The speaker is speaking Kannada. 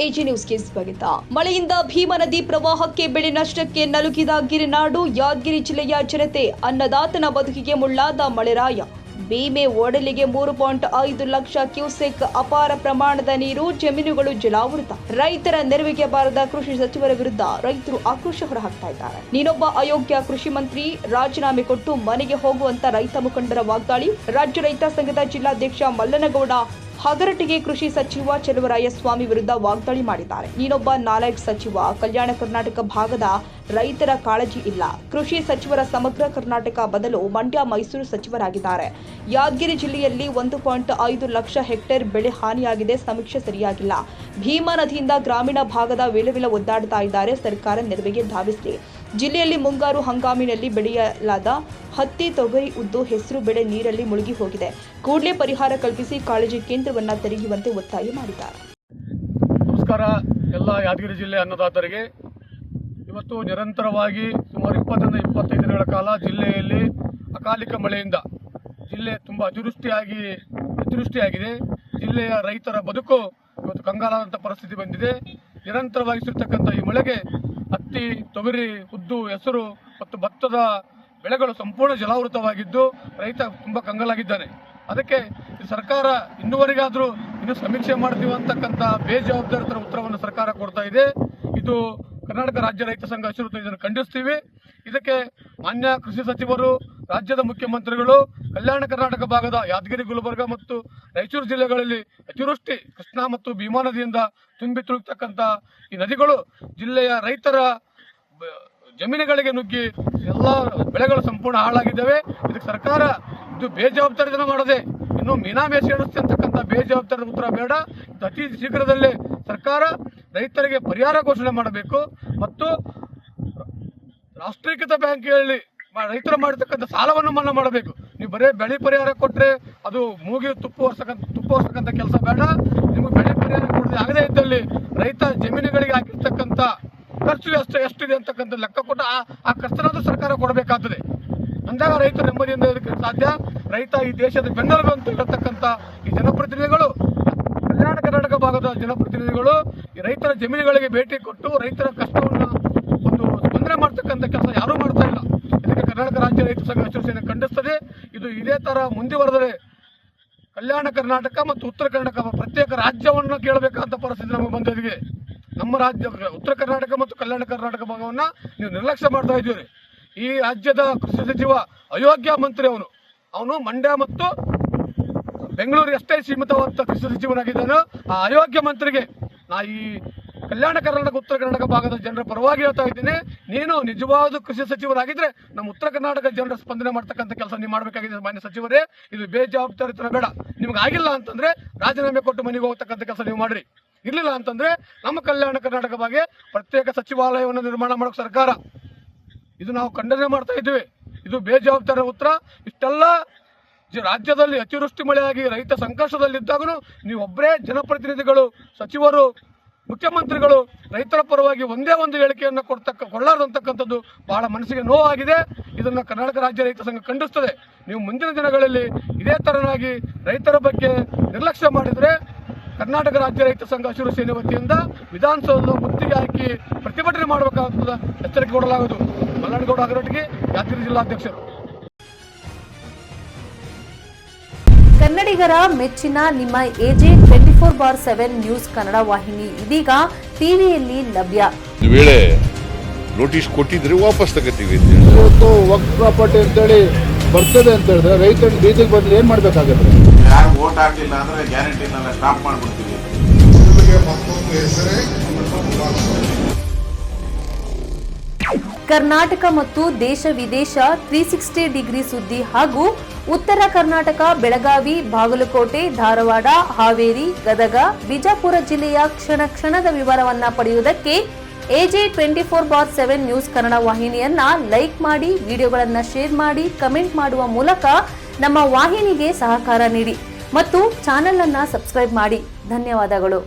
ಎಜಿ ನ್ಯೂಸ್ಗೆ ಸ್ವಾಗತ. ಮಳೆಯಿಂದ ಭೀಮಾ ನದಿ ಪ್ರವಾಹಕ್ಕೆ ಬೆಳೆ ನಷ್ಟಕ್ಕೆ ನಲುಗಿದ ಗಿರಿನಾಡು ಯಾದಗಿರಿ ಜಿಲ್ಲೆಯ ಜನತೆ. ಅನ್ನದಾತನ ಬದುಕಿಗೆ ಮುಳ್ಳಾದ ಮಳೆರಾಯ. ಭೀಮೆ ಒಡಲಿಗೆ 3.5 ಲಕ್ಷ ಕ್ಯೂಸೆಕ್ ಅಪಾರ ಪ್ರಮಾಣದ ನೀರು, ಜಮೀನುಗಳು ಜಲಾವೃತ. ರೈತರ ನೆರವಿಗೆ ಬಾರದ ಕೃಷಿ ಸಚಿವರ ವಿರುದ್ಧ ರೈತರು ಆಕ್ರೋಶ ಹೊರಹಾಕ್ತಾ ಇದ್ದಾರೆ. ನೀನೊಬ್ಬ ಅಯೋಗ್ಯ ಕೃಷಿ ಮಂತ್ರಿ, ರಾಜೀನಾಮೆ ಕೊಟ್ಟು ಮನೆಗೆ ಹೋಗುವಂತ ರೈತ ಮುಖಂಡರ ವಾಗ್ದಾಳಿ. ರಾಜ್ಯ ರೈತ ಸಂಘದ ಜಿಲ್ಲಾಧ್ಯಕ್ಷ ಮಲ್ಲನಗೌಡ ಹಗರಟಿಗೆ ಕೃಷಿ ಸಚಿವ ಚೆಲುವರಾಯಸ್ವಾಮಿ ವಿರುದ್ಧ ವಾಗ್ದಾಳಿ ಮಾಡಿದ್ದಾರೆ. ನೀನೊಬ್ಬ ನಾಲಾಯಕ್ ಸಚಿವ, ಕಲ್ಯಾಣ ಕರ್ನಾಟಕ ಭಾಗದ ರೈತರ ಕಾಳಜಿ ಇಲ್ಲ. ಕೃಷಿ ಸಚಿವರ ಸಮಗ್ರ ಕರ್ನಾಟಕ ಬದಲು ಮಂಡ್ಯ, ಮೈಸೂರು ಸಚಿವರಾಗಿದ್ದಾರೆ. ಯಾದಗಿರಿ ಜಿಲ್ಲೆಯಲ್ಲಿ 1.5 ಲಕ್ಷ ಹೆಕ್ಟೇರ್ ಬೆಳೆ ಹಾನಿಯಾಗಿದೆ. ಸಮೀಕ್ಷೆ ಸರಿಯಾಗಿಲ್ಲ. ಭೀಮಾ ನದಿಯಿಂದ ಗ್ರಾಮೀಣ ಭಾಗದ ವಿಲವಿಲ ಒದ್ದಾಡ್ತಾ ಇದ್ದಾರೆ. ಸರ್ಕಾರ ನೆರವಿಗೆ ಧಾವಿಸಲಿ. ಜಿಲ್ಲೆಯಲ್ಲಿ ಮುಂಗಾರು ಹಂಗಾಮಿನಲ್ಲಿ ಬೆಳೆಯಲಾದ ಹತ್ತಿ, ತೊಗರಿ, ಉದ್ದು, ಹೆಸರು ಬೆಳೆ ನೀರಲ್ಲಿ ಮುಳುಗಿ ಹೋಗಿದೆ. ಕೂಡಲೇ ಪರಿಹಾರ ಕಲ್ಪಿಸಿ ಕಾಳಜಿ ಕೇಂದ್ರವನ್ನು ತೆರೆಯುವಂತೆ ಒತ್ತಾಯ ಮಾಡಿದ್ದಾರೆ. ನಮಸ್ಕಾರ ಎಲ್ಲ ಯಾದಗಿರಿ ಜಿಲ್ಲೆ ಅನ್ನದಾತರಿಗೆ. ಇವತ್ತು ನಿರಂತರವಾಗಿ ಸುಮಾರು 20-25 ದಿನಗಳ ಕಾಲ ಜಿಲ್ಲೆಯಲ್ಲಿ ಅಕಾಲಿಕ ಮಳೆಯಿಂದ ಜಿಲ್ಲೆ ತುಂಬ ಅತಿವೃಷ್ಟಿಯಾಗಿದೆ. ಜಿಲ್ಲೆಯ ರೈತರ ಬದುಕು ಇವತ್ತು ಕಂಗಾಲಾದಂಥ ಪರಿಸ್ಥಿತಿ ಬಂದಿದೆ. ನಿರಂತರವಾಗಿ ಸುರಿತಕ್ಕಂಥ ಈ ಮಳೆಗೆ ಹತ್ತಿ, ತೊಗರಿ, ಉದ್ದು, ಹೆಸರು ಮತ್ತು ಭತ್ತದ ಬೆಳೆಗಳು ಸಂಪೂರ್ಣ ಜಲಾವೃತವಾಗಿದ್ದು ರೈತ ತುಂಬ ಕಂಗಾಲಾಗಿದ್ದಾನೆ. ಅದಕ್ಕೆ ಸರ್ಕಾರ ಇನ್ನೂವರೆಗಾದರೂ ಇನ್ನು ಸಮೀಕ್ಷೆ ಮಾಡ್ತೀವಿ ಅಂತಕ್ಕಂಥ ಬೇಜವಾಬ್ದಾರಿತರ ಉತ್ತರವನ್ನು ಸರ್ಕಾರ ಕೊಡ್ತಾ ಇದೆ. ಇದು ಕರ್ನಾಟಕ ರಾಜ್ಯ ರೈತ ಸಂಘ ಹಸಿರು ಇದನ್ನು ಖಂಡಿಸ್ತೀವಿ. ಇದಕ್ಕೆ ಮಾನ್ಯ ಕೃಷಿ ಸಚಿವರು, ರಾಜ್ಯದ ಮುಖ್ಯಮಂತ್ರಿಗಳು, ಕಲ್ಯಾಣ ಕರ್ನಾಟಕ ಭಾಗದ ಯಾದಗಿರಿ, ಗುಲ್ಬರ್ಗ ಮತ್ತು ರಾಯಚೂರು ಜಿಲ್ಲೆಗಳಲ್ಲಿ ಅತಿವೃಷ್ಟಿ, ಕೃಷ್ಣಾ ಮತ್ತು ಭೀಮಾ ನದಿಯಿಂದ ತುಂಬಿ ತುಳುಕ್ತಕ್ಕಂಥ ಈ ನದಿಗಳು ಜಿಲ್ಲೆಯ ರೈತರ ಜಮೀನುಗಳಿಗೆ ನುಗ್ಗಿ ಎಲ್ಲ ಬೆಳೆಗಳು ಸಂಪೂರ್ಣ ಹಾಳಾಗಿದ್ದಾವೆ. ಇದಕ್ಕೆ ಸರ್ಕಾರ ಇದು ಬೇಜವಾಬ್ದಾರಿತನ ಮಾಡದೆ ಇನ್ನು ಮೀನಾಮೇಷ ಎಣಿಸ್ತೆ ಅಂತಕ್ಕಂಥ ಬೇಜವಾಬ್ದಾರಿ ಉತ್ತರ ಬೇಡ. ಅತಿ ಶೀಘ್ರದಲ್ಲೇ ಸರ್ಕಾರ ರೈತರಿಗೆ ಪರಿಹಾರ ಘೋಷಣೆ ಮಾಡಬೇಕು ಮತ್ತು ರಾಷ್ಟ್ರೀಕೃತ ಬ್ಯಾಂಕ್ಗಳಲ್ಲಿ ರೈತರು ಮಾಡಿರ್ತಕ್ಕಂಥ ಸಾಲವನ್ನು ಮನ್ನಾ ಮಾಡಬೇಕು. ನೀವು ಬರೀ ಬೆಳೆ ಪರಿಹಾರ ಕೊಟ್ಟರೆ ಅದು ಮೂಗಿ ತುಪ್ಪ ಹೊರ್ಸಕ್ಕಂಥ ಕೆಲಸ ಬೇಡ. ನಿಮಗೆ ಬೆಳೆ ಪರಿಹಾರ ಕೊಡದೆ ಆಗದೇ ಇದ್ದಲ್ಲಿ ರೈತ ಜಮೀನುಗಳಿಗೆ ಹಾಕಿರ್ತಕ್ಕಂಥ ಖರ್ಚು ಎಷ್ಟಿದೆ ಅಂತಕ್ಕಂಥ ಲೆಕ್ಕ ಕೊಟ್ಟು ಆ ಖರ್ಚನ್ನಾದ್ರೂ ಸರ್ಕಾರ ಕೊಡಬೇಕಾಗ್ತದೆ. ಅಂದಾಗ ರೈತರು ನೆಮ್ಮದಿಯಿಂದ ಇರಲಿಕ್ಕೆ ಸಾಧ್ಯ. ರೈತ ಈ ದೇಶದ ಬೆನ್ನೆಲುಬು ಅಂತ ಇರತಕ್ಕಂಥ ಈ ಜನಪ್ರತಿನಿಧಿಗಳು, ಕಲ್ಯಾಣ ಕರ್ನಾಟಕ ಭಾಗದ ಜನಪ್ರತಿನಿಧಿಗಳು ಈ ರೈತರ ಜಮೀನುಗಳಿಗೆ ಭೇಟಿ ಕೊಟ್ಟು ರೈತರ ಕಷ್ಟವನ್ನು ಒಂದು ಸ್ಪಂದನೆ ಮಾಡ್ತಕ್ಕಂಥ ಕೆಲಸ ಯಾರೂ ಮಾಡ್ತಾ ಇಲ್ಲ. ಇದಕ್ಕೆ ಕರ್ನಾಟಕ ರಾಜ್ಯ ರೈತ ಸಂಘ ಹಸಿರು ಸೇನೆ ಖಂಡಿಸ್ತದೆ. ಇದು ಇದೇ ತರ ಮುಂದುವರೆದರೆ ಕಲ್ಯಾಣ ಕರ್ನಾಟಕ ಮತ್ತು ಉತ್ತರ ಕರ್ನಾಟಕ ಪ್ರತ್ಯೇಕ ರಾಜ್ಯವನ್ನು ಕೇಳಬೇಕಂತ ಪರಿಸ್ಥಿತಿ ನಮಗೆ ಬಂದಿದೆ. ನಮ್ಮ ರಾಜ್ಯ ಉತ್ತರ ಕರ್ನಾಟಕ ಮತ್ತು ಕಲ್ಯಾಣ ಕರ್ನಾಟಕ ಭಾಗವನ್ನ ನೀವು ನಿರ್ಲಕ್ಷ್ಯ ಮಾಡ್ತಾ ಇದ್ದೀರಿ. ಈ ರಾಜ್ಯದ ಕೃಷಿ ಸಚಿವ ಅಯೋಗ್ಯ ಮಂತ್ರಿ. ಅವನು ಮಂಡ್ಯ ಮತ್ತು ಬೆಂಗಳೂರಿಗೆ ಅಷ್ಟೇ ಸೀಮಿತವಾದ ಕೃಷಿ ಸಚಿವನಾಗಿದ್ದಾನೆ. ಆ ಅಯೋಗ್ಯ ಮಂತ್ರಿಗೆ ನಾ ಈ ಕಲ್ಯಾಣ ಕರ್ನಾಟಕ, ಉತ್ತರ ಕರ್ನಾಟಕ ಭಾಗದ ಜನರ ಪರವಾಗಿ ಹೇಳ್ತಾ ಇದ್ದೀನಿ. ನೀನು ನಿಜವಾದ ಕೃಷಿ ಸಚಿವರಾಗಿದ್ರೆ ನಮ್ಮ ಉತ್ತರ ಕರ್ನಾಟಕ ಜನರ ಸ್ಪಂದನೆ ಮಾಡ್ತಕ್ಕಂಥ ಕೆಲಸ ನೀವು ಮಾಡಬೇಕಾಗಿದೆ ಮಾನ್ಯ ಸಚಿವರೇ. ಇದು ಬೇಜವಾಬ್ದಾರಿತನ ಬೇಡ. ನಿಮ್ಗೆ ಆಗಿಲ್ಲ ಅಂತಂದ್ರೆ ರಾಜೀನಾಮೆ ಕೊಟ್ಟು ಮನೆಗೆ ಹೋಗ್ತಕ್ಕಂಥ ಕೆಲಸ ನೀವು ಮಾಡ್ರಿ. ಇರ್ಲಿಲ್ಲ ಅಂತಂದ್ರೆ ನಮ್ಮ ಕಲ್ಯಾಣ ಕರ್ನಾಟಕ ಬಗ್ಗೆ ಪ್ರತ್ಯೇಕ ಸಚಿವಾಲಯವನ್ನು ನಿರ್ಮಾಣ ಮಾಡೋಕೆ ಸರ್ಕಾರ ಇದು ನಾವು ಖಂಡನೆ ಮಾಡ್ತಾ ಇದ್ದೀವಿ. ಇದು ಬೇಜವಾಬ್ದಾರಿ ಉತ್ತರ. ಇಷ್ಟೆಲ್ಲ ರಾಜ್ಯದಲ್ಲಿ ಅತಿವೃಷ್ಟಿ ಮಳೆಯಾಗಿ ರೈತ ಸಂಕಷ್ಟದಲ್ಲಿದ್ದಾಗೂ ನೀವು ಒಬ್ಬರೇ ಜನಪ್ರತಿನಿಧಿಗಳು, ಸಚಿವರು, ಮುಖ್ಯಮಂತ್ರಿಗಳು ರೈತರ ಪರವಾಗಿ ಒಂದೇ ಒಂದು ಹೇಳಿಕೆಯನ್ನು ಕೊಡಲಾರ್ದಂತಕ್ಕಂಥದ್ದು ಬಹಳ ಮನಸ್ಸಿಗೆ ನೋವಾಗಿದೆ. ಇದನ್ನು ಕರ್ನಾಟಕ ರಾಜ್ಯ ರೈತ ಸಂಘ ಖಂಡಿಸ್ತದೆ. ನೀವು ಮುಂದಿನ ದಿನಗಳಲ್ಲಿ ಇದೇ ತರನಾಗಿ ರೈತರ ಬಗ್ಗೆ ನಿರ್ಲಕ್ಷ್ಯ ಮಾಡಿದರೆ ಕರ್ನಾಟಕ ರಾಜ್ಯ ರೈತ ಸಂಘ ಹಸಿರು ಸೇನೆ ವತಿಯಿಂದ ವಿಧಾನಸೌಧದ ಮುತ್ತಿಗೆ ಹಾಕಿ ಪ್ರತಿಭಟನೆ ಮಾಡಬೇಕಾಗುತ್ತದೆ ಎಚ್ಚರಿಕೆ ಕೊಡಲಾಗುವುದು. ಮಲ್ಲನಗೌಡ ಹಗರಟಿಗೆ, ಯಾದಗಿರಿ ಜಿಲ್ಲಾಧ್ಯಕ್ಷರು. ಕನ್ನಡಿಗರ ಮೆಚ್ಚಿನ ನಿಮ್ಮ ಎಜೆ 24/7 ನ್ಯೂಸ್ ಕನ್ನಡ ವಾಹಿನಿ ಇದೀಗ ಟಿವಿಯಲ್ಲಿ ಲಭ್ಯ. ಒಂದು ವೇಳೆ ನೋಟಿಸ್ ಕೊಟ್ಟಿದ್ರೆ ವಾಪಸ್ ತಗೋತೀವಿ. ಇವತ್ತು ವಕ್ಫ್ ಪ್ರಾಪರ್ಟಿ ಅಂತೇಳಿ ಬರ್ತದೆ ಅಂತ ಹೇಳಿದ್ರೆ ರೈತರ ಬೀದಿಗೆ ಬಂದ್ರೆ ಏನ್ ಮಾಡ್ಬೇಕಾಗತ್ತೆ? ಯಾರು ವೋಟ್ ಹಾಕಲಿಲ್ಲ ಅಂದ್ರೆ ಗ್ಯಾರಂಟಿನೆಲ್ಲ ಸ್ಟಾಪ್ ಮಾಡ್ಬಿಡ್ತೀವಿ. ಕರ್ನಾಟಕ ಮತ್ತು ದೇಶ ವಿದೇಶ 360 ಡಿಗ್ರಿ ಸುದ್ದಿ ಹಾಗೂ ಉತ್ತರ ಕರ್ನಾಟಕ, ಬೆಳಗಾವಿ, ಬಾಗಲಕೋಟೆ, ಧಾರವಾಡ, ಹಾವೇರಿ, ಗದಗ, ಬಿಜಾಪುರ ಜಿಲ್ಲೆಯ ಕ್ಷಣ ಕ್ಷಣದ ವಿವರವನ್ನ ಪಡೆಯುವುದಕ್ಕೆ ಎಜೆ 24/7 ನ್ಯೂಸ್ ಕನ್ನಡ ವಾಹಿನಿಯನ್ನ ಲೈಕ್ ಮಾಡಿ, ವಿಡಿಯೋಗಳನ್ನ ಶೇರ್ ಮಾಡಿ, ಕಮೆಂಟ್ ಮಾಡುವ ಮೂಲಕ ನಮ್ಮ ವಾಹಿನಿಗೆ ಸಹಕಾರ ನೀಡಿ ಮತ್ತು ಚಾನೆಲ್ ಅನ್ನ ಸಬ್ಸ್ಕ್ರೈಬ್ ಮಾಡಿ. ಧನ್ಯವಾದಗಳು.